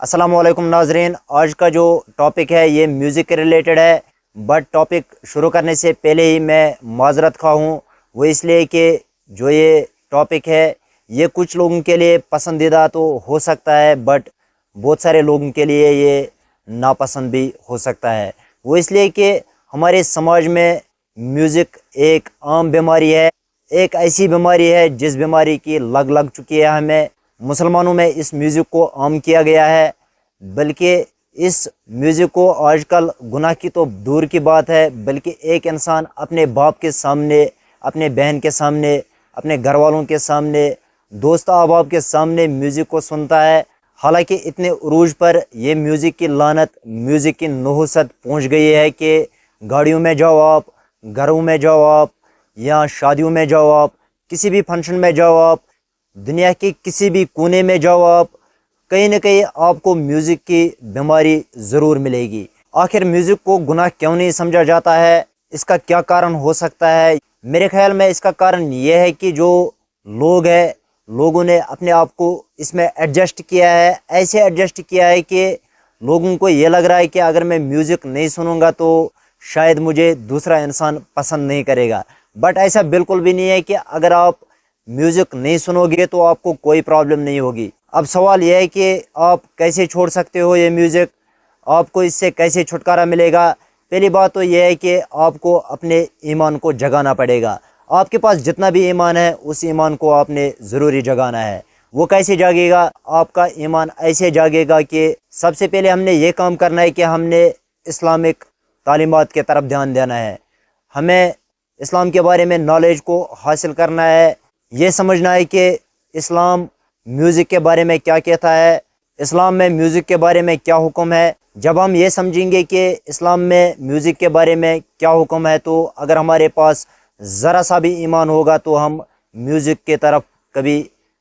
अस्सलाम वालेकुम नाजरीन। आज का जो टॉपिक है ये म्यूज़िक के रिलेटेड है, बट टॉपिक शुरू करने से पहले ही मैं माजरत खा हूँ। वो इसलिए कि जो ये टॉपिक है ये कुछ लोगों के लिए पसंदीदा तो हो सकता है, बट बहुत सारे लोगों के लिए ये नापसंद भी हो सकता है। वो इसलिए कि हमारे समाज में म्यूज़िक एक आम बीमारी है, एक ऐसी बीमारी है जिस बीमारी की लग लग चुकी है हमें। मुसलमानों में इस म्यूज़िक को आम किया गया है, बल्कि इस म्यूज़िक को आजकल गुनाह की तो दूर की बात है, बल्कि एक इंसान अपने बाप के सामने, अपने बहन के सामने, अपने घर वालों के सामने, दोस्त अहबाब के सामने म्यूज़िक को सुनता है। हालांकि इतने उरूज पर ये म्यूज़िक की लानत, म्यूज़िक की नहुसत पहुंच गई है कि गाड़ियों में जाओ आप, घरों में जाओ आप, या शादियों में जाओ आप, किसी भी फंक्शन में जाओ आप, दुनिया के किसी भी कोने में जाओ आप, कहीं ना कहीं आपको म्यूज़िक की बीमारी ज़रूर मिलेगी। आखिर म्यूज़िक को गुनाह क्यों नहीं समझा जाता है? इसका क्या कारण हो सकता है? मेरे ख्याल में इसका कारण ये है कि जो लोग हैं, लोगों ने अपने आप को इसमें एडजस्ट किया है। ऐसे एडजस्ट किया है कि लोगों को ये लग रहा है कि अगर मैं म्यूज़िक नहीं सुनूंगा तो शायद मुझे दूसरा इंसान पसंद नहीं करेगा। बट ऐसा बिल्कुल भी नहीं है कि अगर आप म्यूज़िक नहीं सुनोगे तो आपको कोई प्रॉब्लम नहीं होगी। अब सवाल यह है कि आप कैसे छोड़ सकते हो ये म्यूज़िक, आपको इससे कैसे छुटकारा मिलेगा। पहली बात तो यह है कि आपको अपने ईमान को जगाना पड़ेगा। आपके पास जितना भी ईमान है उस ईमान को आपने ज़रूरी जगाना है। वो कैसे जागेगा? आपका ईमान ऐसे जागेगा कि सबसे पहले हमने ये काम करना है कि हमने इस्लामिक तालीमात के तरफ ध्यान देना है। हमें इस्लाम के बारे में नॉलेज को हासिल करना है। ये समझना है कि इस्लाम म्यूज़िक के बारे में क्या कहता है, इस्लाम में म्यूज़िक के बारे में क्या हुक्म है। जब हम ये समझेंगे कि इस्लाम में म्यूज़िक के बारे में क्या हुक्म है, तो अगर हमारे पास ज़रा सा भी ईमान होगा तो हम म्यूज़िक के तरफ कभी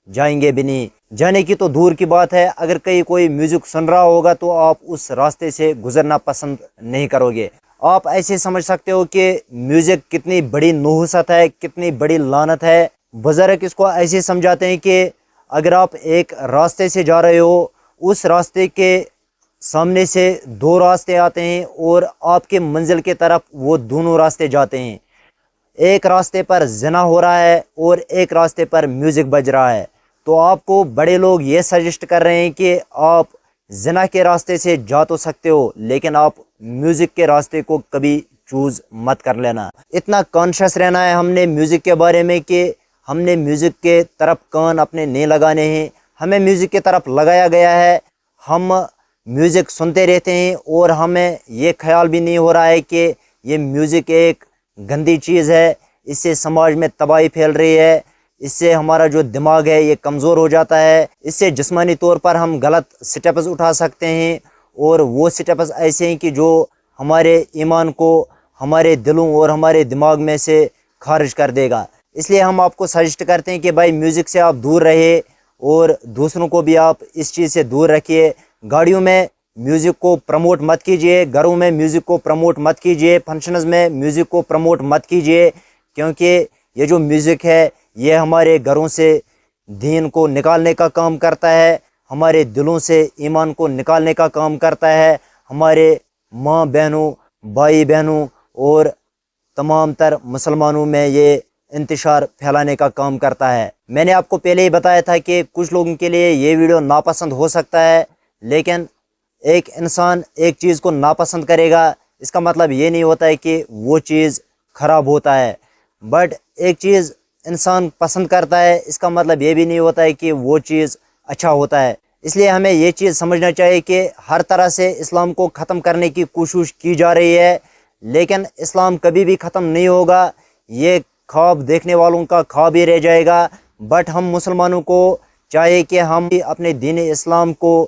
जाएंगे भी नहीं। जाने की तो दूर की बात है, अगर कहीं कोई म्यूज़िक सुन रहा होगा तो आप उस रास्ते से गुज़रना पसंद नहीं करोगे। आप ऐसे समझ सकते हो कि म्यूज़िक कितनी बड़ी नहुसत है, कितनी बड़ी लानत है। बुज़ुर्ग इसको ऐसे समझाते हैं कि अगर आप एक रास्ते से जा रहे हो, उस रास्ते के सामने से दो रास्ते आते हैं और आपके मंजिल के तरफ वो दोनों रास्ते जाते हैं। एक रास्ते पर ज़िना हो रहा है और एक रास्ते पर म्यूज़िक बज रहा है। तो आपको बड़े लोग ये सजेस्ट कर रहे हैं कि आप ज़िना के रास्ते से जा तो सकते हो, लेकिन आप म्यूज़िक के रास्ते को कभी चूज़ मत कर लेना। इतना कॉन्शियस रहना है हमने म्यूज़िक के बारे में कि हमने म्यूज़िक के तरफ कान अपने नहीं लगाने हैं। हमें म्यूज़िक के तरफ लगाया गया है, हम म्यूज़िक सुनते रहते हैं और हमें ये ख्याल भी नहीं हो रहा है कि ये म्यूज़िक एक गंदी चीज़ है, इससे समाज में तबाही फैल रही है, इससे हमारा जो दिमाग है ये कमज़ोर हो जाता है, इससे जिस्मानी तौर पर हम गलत स्टेप्स उठा सकते हैं और वो स्टेप्स ऐसे हैं कि जो हमारे ईमान को हमारे दिलों और हमारे दिमाग में से खारिज कर देगा। इसलिए हम आपको सजेस्ट करते हैं कि भाई म्यूज़िक से आप दूर रहिए और दूसरों को भी आप इस चीज़ से दूर रखिए। गाड़ियों में म्यूज़िक को प्रमोट मत कीजिए, घरों में म्यूज़िक को प्रमोट मत कीजिए, फंक्शंस में म्यूज़िक को प्रमोट मत कीजिए, क्योंकि ये जो म्यूज़िक है ये हमारे घरों से दीन को निकालने का काम करता है, हमारे दिलों से ईमान को निकालने का काम करता है, हमारे माँ बहनों, भाई बहनों और तमाम तर मुसलमानों में ये इंतशार फैलाने का काम करता है। मैंने आपको पहले ही बताया था कि कुछ लोगों के लिए ये वीडियो नापसंद हो सकता है, लेकिन एक इंसान एक चीज़ को नापसंद करेगा इसका मतलब ये नहीं होता है कि वो चीज़ ख़राब होता है। बट एक चीज़ इंसान पसंद करता है इसका मतलब ये भी नहीं होता है कि वो चीज़ अच्छा होता है। इसलिए हमें ये चीज़ समझना चाहिए कि हर तरह से इस्लाम को ख़त्म करने की कोशिश की जा रही है, लेकिन इस्लाम कभी भी ख़त्म नहीं होगा। ये ख्वाब देखने वालों का ख्वाब ही रह जाएगा। बट हम मुसलमानों को चाहिए कि हम भी अपने दीन इस्लाम को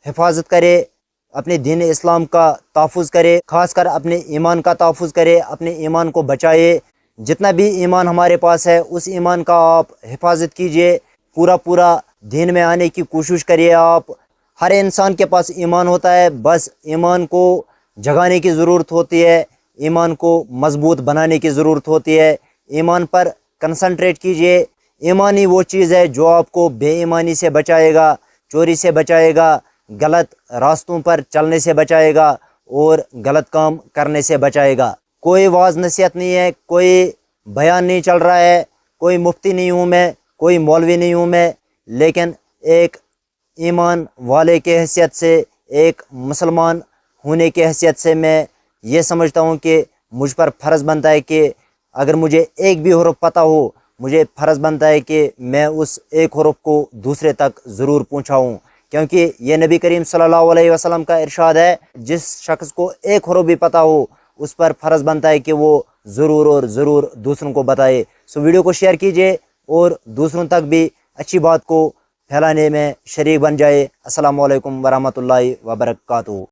हिफाजत करें, अपने दीन इस्लाम का तहफ़्फ़ुज़ करें, ख़ासकर अपने ईमान का तहफ़्फ़ुज़ करें, अपने ईमान को बचाए। जितना भी ईमान हमारे पास है उस ईमान का आप हिफाजत कीजिए, पूरा पूरा दीन में आने की कोशिश करिए। आप हर इंसान के पास ईमान होता है, बस ईमान को जगाने की ज़रूरत होती है, ईमान को मज़बूत बनाने की ज़रूरत होती है। ईमान पर कंसंट्रेट कीजिए। ईमान ही वो चीज़ है जो आपको बेईमानी से बचाएगा, चोरी से बचाएगा, غلط راستوں پر چلنے سے بچائے گا اور غلط کام کرنے سے بچائے گا۔ کوئی واعظ نصیحت نہیں ہے، کوئی بیان نہیں چل رہا ہے، کوئی مفتی نہیں ہوں میں، کوئی مولوی نہیں ہوں میں، لیکن ایک ایمان والے کے حیثیت سے، ایک مسلمان ہونے کی حیثیت سے میں یہ سمجھتا ہوں کہ مجھ پر فرض بنتا ہے کہ اگر مجھے ایک بھی حرف پتہ ہو، مجھے فرض بنتا ہے کہ میں اس ایک حرف کو دوسرے تک ضرور پہنچاؤں، کیونکہ یہ نبی کریم صلی اللہ علیہ وسلم کا ارشاد ہے، جس شخص کو ایک حرف بھی پتہ ہو اس پر فرض بنتا ہے کہ وہ ضرور اور ضرور دوسروں کو بتائے۔ سو ویڈیو کو شیئر کیجئے اور دوسروں تک بھی اچھی بات کو پھیلانے میں شریک بن جائے۔ السلام علیکم ورحمۃ اللہ وبرکاتہ۔